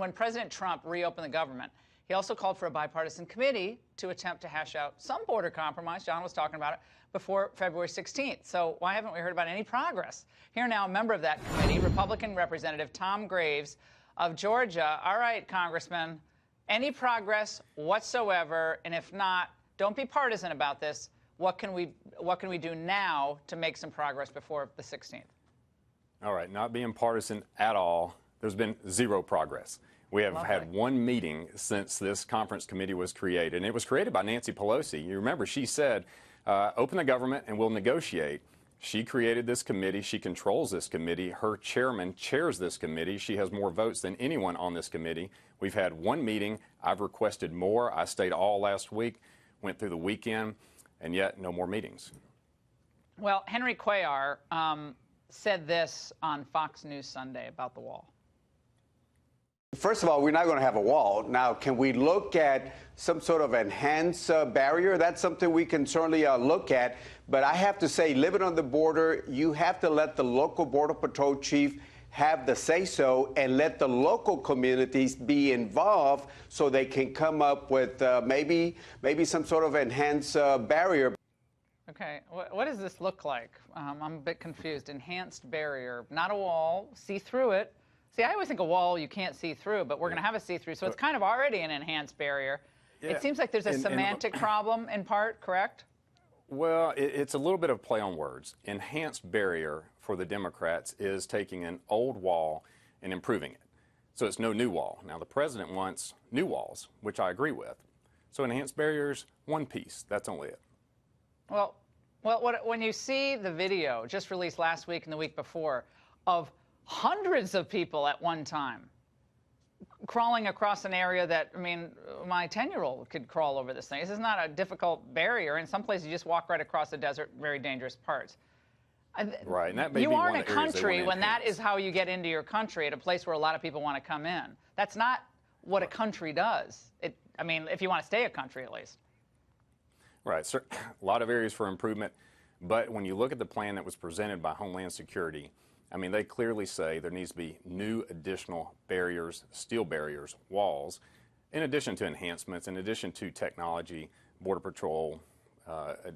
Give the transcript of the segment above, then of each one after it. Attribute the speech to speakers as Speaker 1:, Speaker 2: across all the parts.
Speaker 1: when President Trump reopened the government, he also called for a bipartisan committee to attempt to hash out some border compromise. John was talking about it before February 16th. So why haven't we heard about any progress? Here now, a member of that committee, Republican Representative Tom Graves of Georgia. All right, Congressman, any progress whatsoever? And if not, don't be partisan about this. What can we do now to make some progress before the 16th?
Speaker 2: All right, not being partisan at all. There's been zero progress. We have had one meeting since this conference committee was created, and it was created by Nancy Pelosi. You remember she said, open the government and we'll negotiate. She created this committee. She controls this committee. Her chairman chairs this committee. She has more votes than anyone on this committee. We've had one meeting. I've requested more. I stayed all last week, went through the weekend, and yet no more meetings.
Speaker 1: Well, Henry Cuellar said this on Fox News Sunday about the wall.
Speaker 3: First of all, we're not going to have a wall. Now, can we look at some sort of enhanced barrier? That's something we can certainly look at. But I have to say, living on the border, you have to let the local Border Patrol chief have the say-so and let the local communities be involved so they can come up with maybe some sort of enhanced barrier.
Speaker 1: Okay, what does this look like? I'm a bit confused. Enhanced barrier, not a wall, see through it. See, I always think a wall you can't see through, but we're going to have a see-through, so it's kind of already an enhanced barrier. Yeah. It seems like there's a semantic problem in part, correct?
Speaker 2: Well, it's a little bit of play on words. Enhanced barrier for the Democrats is taking an old wall and improving it. So it's no new wall. Now, the president wants new walls, which I agree with. So enhanced barriers, one piece. That's only it.
Speaker 1: Well, when you see the video just released last week and the week before of hundreds of people at one time crawling across an area that, I mean, my 10-year-old could crawl over this thing. This is not a difficult barrier. In some places, you just walk right across the desert, very dangerous parts.
Speaker 2: Right, and that may
Speaker 1: you
Speaker 2: be
Speaker 1: aren't
Speaker 2: one
Speaker 1: a
Speaker 2: of the areas
Speaker 1: country when that is how you get into your country, at a place where a lot of people want to come in. That's not what a country does. I mean, if you want to stay a country, at least.
Speaker 2: Right, sir. A lot of areas for improvement. But when you look at the plan that was presented by Homeland Security, I mean, they clearly say there needs to be new additional barriers, steel barriers, walls, in addition to enhancements, in addition to technology, Border Patrol,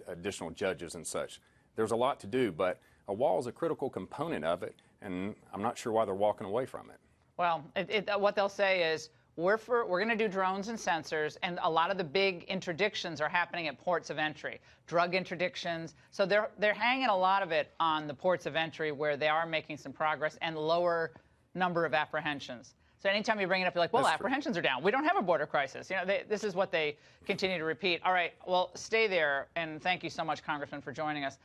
Speaker 2: additional judges and such. There's a lot to do, but a wall is a critical component of it, and I'm not sure why they're walking away from it.
Speaker 1: Well, what they'll say is, we're going to do drones and sensors, and a lot of the big interdictions are happening at ports of entry, drug interdictions. So they're hanging a lot of it on the ports of entry, where they are making some progress and lower number of apprehensions. So anytime you bring it up, you're like, well, apprehensions are down. We don't have a border crisis. You know, this is what they continue to repeat. All right, well, stay there, and thank you so much, Congressman, for joining us.